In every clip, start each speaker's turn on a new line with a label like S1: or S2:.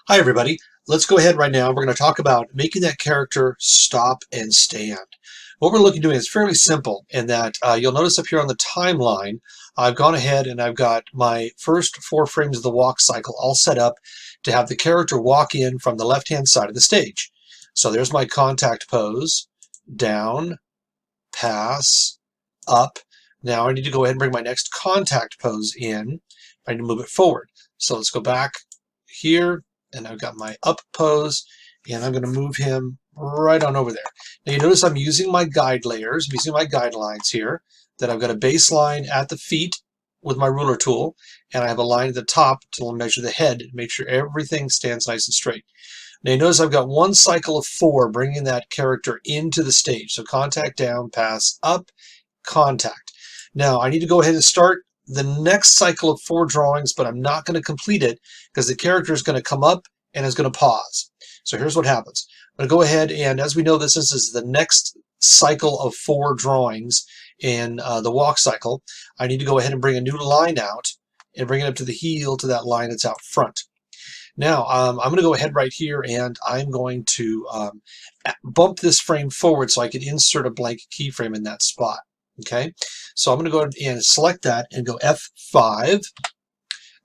S1: Hi everybody, let's go ahead right now. We're going to talk about making that character stop and stand. What we're looking at doing is fairly simple in that you'll notice up here on the timeline, I've gone ahead and I've got my first 4 frames of the walk cycle all set up to have the character walk in from the left-hand side of the stage. So there's my contact pose, down, pass, up. Now I need to go ahead and bring my next contact pose in. I need to move it forward. So let's go back here, and I've got my up pose, and I'm going to move him right on over there. Now you notice I'm using my guide layers, I'm using my guidelines here, that I've got a baseline at the feet with my ruler tool, and I have a line at the top to measure the head, make sure everything stands nice and straight. Now you notice I've got one cycle of 4 bringing that character into the stage. So contact down, pass up, contact. Now I need to go ahead and start the next cycle of 4 drawings, but I'm not going to complete it because the character is going to come up and is going to pause. So here's what happens. I'm going to go ahead and, as we know, this is the next cycle of 4 drawings in the walk cycle. I need to go ahead and bring a new line out and bring it up to the heel to that line that's out front. Now, I'm going to go ahead right here and I'm going to bump this frame forward so I can insert a blank keyframe in that spot. Okay, so I'm going to go ahead and select that and go F5.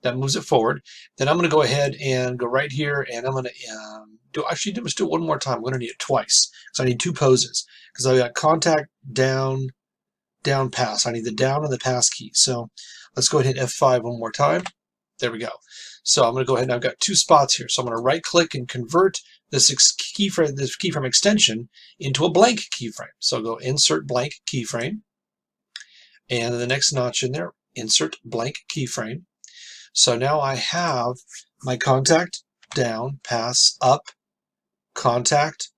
S1: That moves it forward. Then I'm going to go ahead and go right here and I'm going to let's do it one more time. I'm going to need it twice because I need 2 poses because I've got contact, down, down, pass. I need the down and the pass key. So let's go ahead and hit F5 one more time. There we go. So I'm going to go ahead and I've got 2 spots here. So I'm going to right click and convert this keyframe extension into a blank keyframe. So go insert blank keyframe. And the next notch in there, insert blank keyframe. So now I have my contact, down, pass, up, contact,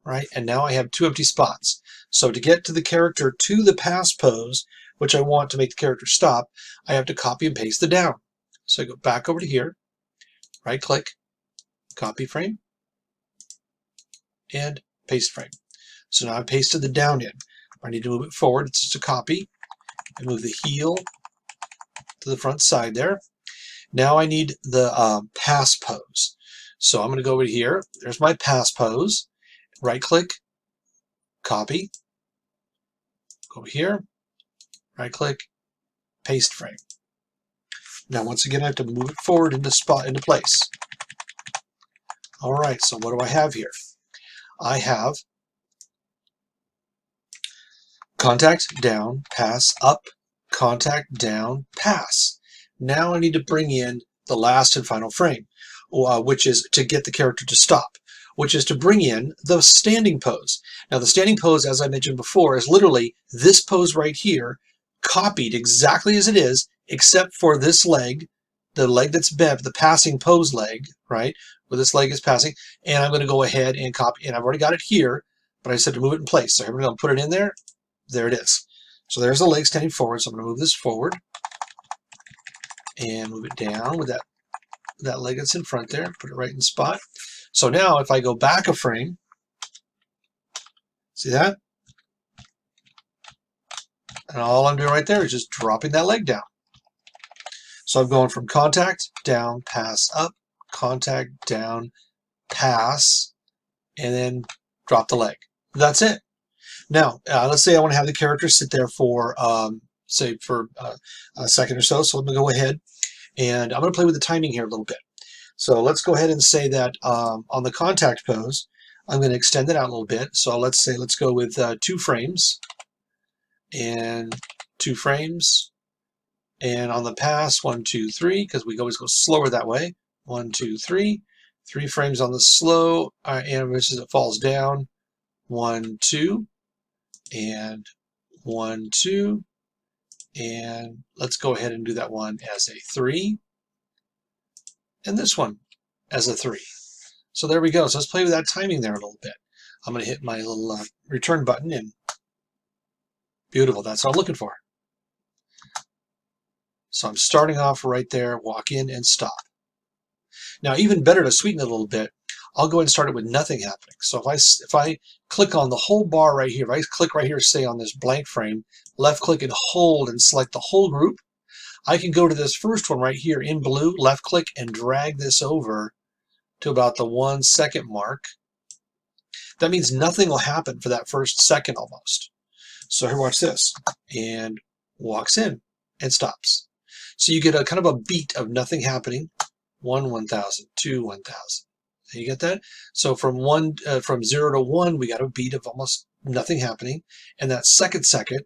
S1: right? And now I have 2 empty spots. So to get to the character to the pass pose, which I want to make the character stop, I have to copy and paste the down. So I go back over to here, right click, copy frame, and paste frame. So now I've pasted the down in. I need to move it forward. It's just a copy. I move the heel to the front side there. Now I need the pass pose. So I'm going to go over here. There's my pass pose. Right click, copy. Go here, right click, paste frame. Now once again I have to move it forward into place. All right, so what do I have here? I have contact, down, pass, up, contact, down, pass. Now I need to bring in the last and final frame, which is to get the character to stop, which is to bring in the standing pose. Now the standing pose, as I mentioned before, is literally this pose right here, copied exactly as it is, except for this leg, the leg that's bent, the passing pose leg, right, where this leg is passing, and I'm going to go ahead and copy, and I've already got it here, but I said to move it in place. So I'm going to put it in there. There it is. So there's the leg standing forward. So I'm going to move this forward and move it down with that leg that's in front there. Put it right in the spot. So now if I go back a frame, see that? And all I'm doing right there is just dropping that leg down. So I'm going from contact, down, pass, up, contact, down, pass, and then drop the leg. That's it. Now, let's say I want to have the character sit there for, say, for a second or so. So I'm going to go ahead and I'm going to play with the timing here a little bit. So let's go ahead and say that on the contact pose, I'm going to extend it out a little bit. So let's go with 2 frames and 2 frames. And on the pass, 1, 2, 3, because we always go slower that way. 1, 2, 3. 3 frames on the slow, and as it falls down. 1, 2. And 1, 2, and let's go ahead and do that one as a 3, and this one as a 3. So there we go. So let's play with that timing there a little bit. I'm going to hit my little return button, and beautiful. That's what I'm looking for. So I'm starting off right there, walk in and stop. Now, even better to sweeten it a little bit, I'll go ahead and start it with nothing happening. So if I click on the whole bar right here, if I click right here, say on this blank frame, left click and hold and select the whole group, I can go to this first one right here in blue, left click and drag this over to about the 1 second mark, that means nothing will happen for that first second almost. So here, watch this. And walks in and stops. So you get a kind of a beat of nothing happening. 1, 1,000, 2, 1,000. You get that? So from 0 to 1, we got a beat of almost nothing happening. And that second in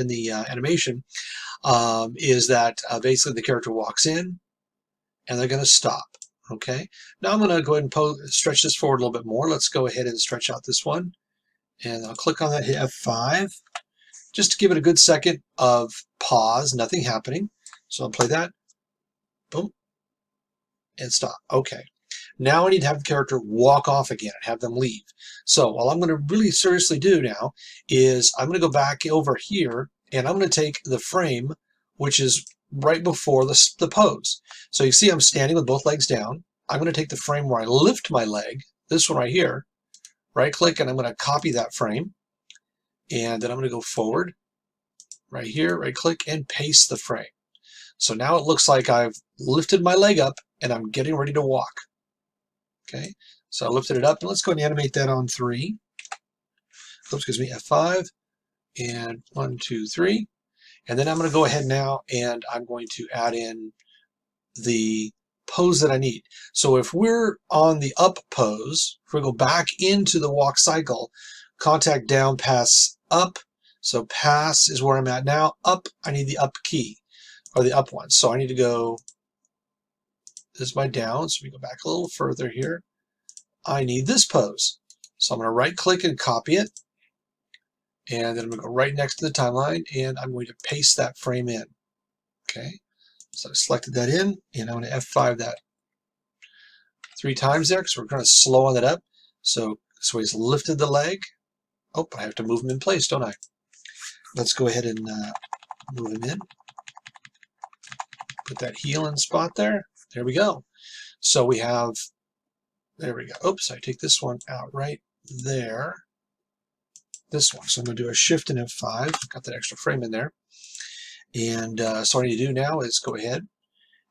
S1: the animation is that basically the character walks in and they're going to stop. Okay. Now I'm going to go ahead and stretch this forward a little bit more. Let's go ahead and stretch out this one. And I'll click on that, hit F5, just to give it a good second of pause, nothing happening. So I'll play that. Boom. And stop. Okay. Now I need to have the character walk off again and have them leave. So what I'm going to really seriously do now is I'm going to go back over here and I'm going to take the frame, which is right before the pose. So you see I'm standing with both legs down. I'm going to take the frame where I lift my leg, this one right here, right click, and I'm going to copy that frame. And then I'm going to go forward, right here, right click, and paste the frame. So now it looks like I've lifted my leg up and I'm getting ready to walk. Okay, so I lifted it up, and let's go and animate that on 3. Oops, excuse me, F5, and 1, 2, 3. And then I'm going to go ahead now and I'm going to add in the pose that I need. So if we're on the up pose, if we go back into the walk cycle, contact down, pass up. So pass is where I'm at now. Up, I need the up key, or the up one. So I need to go, this is my down, so we go back a little further here. I need this pose. So I'm going to right click and copy it. And then I'm going to go right next to the timeline and I'm going to paste that frame in. Okay, so I selected that in and I'm going to F5 that 3 times there because we're going to slow on that up. So he's lifted the leg. Oh, I have to move him in place, don't I? Let's go ahead and move him in. Put that heel in spot there. There we go. So we have, there we go. Oops, I take this one out right there. This one. So I'm going to do a shift and F5. Got that extra frame in there. And so what I need to do now is go ahead,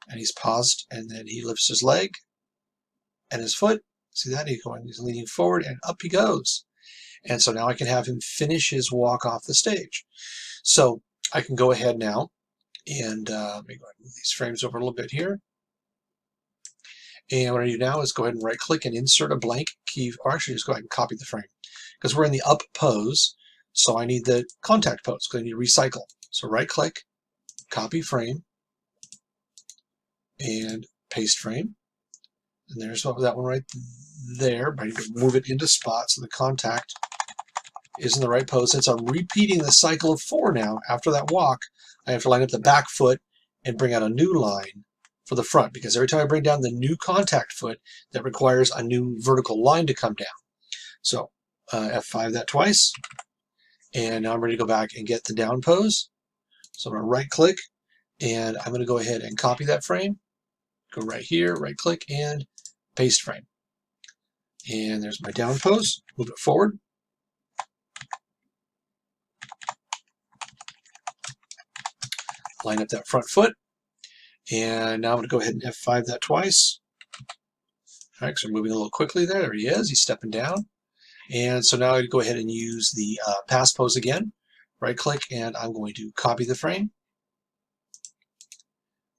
S1: and he's paused, and then he lifts his leg and his foot. See that? He's leaning forward, and up he goes. And so now I can have him finish his walk off the stage. So I can go ahead now and let me go ahead and move these frames over a little bit here. And what I do now is go ahead and right click and insert a blank key, or actually just go ahead and copy the frame because we're in the up pose. So I need the contact pose because I need to recycle. So right click, copy frame, and paste frame. And there's that one right there. But I need to move it into spot so the contact is in the right pose. Since I'm repeating the cycle of 4 now, after that walk, I have to line up the back foot and bring out a new line for the front, because every time I bring down the new contact foot, that requires a new vertical line to come down. So F5 that twice, and now I'm ready to go back and get the down pose. So I'm going to right click, and I'm going to go ahead and copy that frame, go right here, right click, and paste frame. And there's my down pose, move it forward. Line up that front foot. And now I'm going to go ahead and F5 that twice. All right, so we're moving a little quickly there. There he is. He's stepping down. And so now I go ahead and use the pass pose again. Right click, and I'm going to copy the frame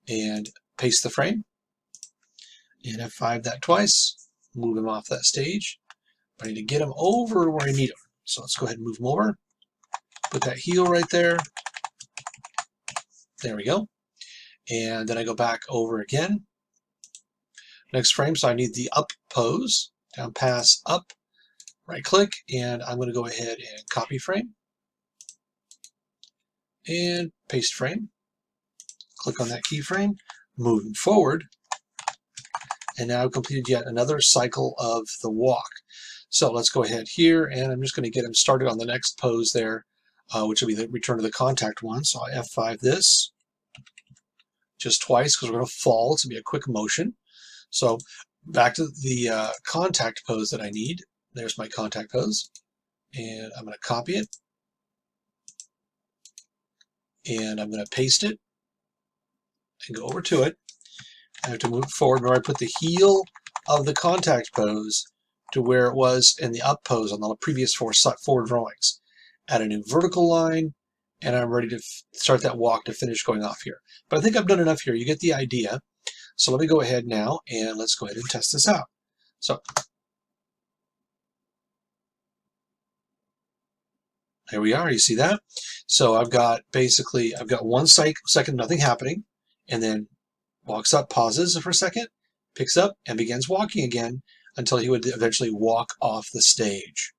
S1: and paste the frame. And F5 that twice. Move him off that stage. I need to get him over where I need him. So let's go ahead and move him over. Put that heel right there. There we go. And then I go back over again. Next frame, so I need the up pose. Down, pass, up, right click, and I'm going to go ahead and copy frame and paste frame. Click on that keyframe, moving forward, and now I've completed yet another cycle of the walk. So let's go ahead here, and I'm just going to get him started on the next pose there, which will be the return to the contact one. So I F5 this just twice because we're going to fall. It's going to be a quick motion. So back to the contact pose that I need. There's my contact pose, and I'm going to copy it, and I'm going to paste it and go over to it. I have to move forward. Remember, I put the heel of the contact pose to where it was in the up pose on the previous four drawings. Add a new vertical line, and I'm ready to start that walk to finish going off here. But I think I've done enough here. You get the idea. So let me go ahead now, and let's go ahead and test this out. So here we are. You see that? So I've got 1 second, nothing happening, and then walks up, pauses for a second, picks up, and begins walking again until he would eventually walk off the stage.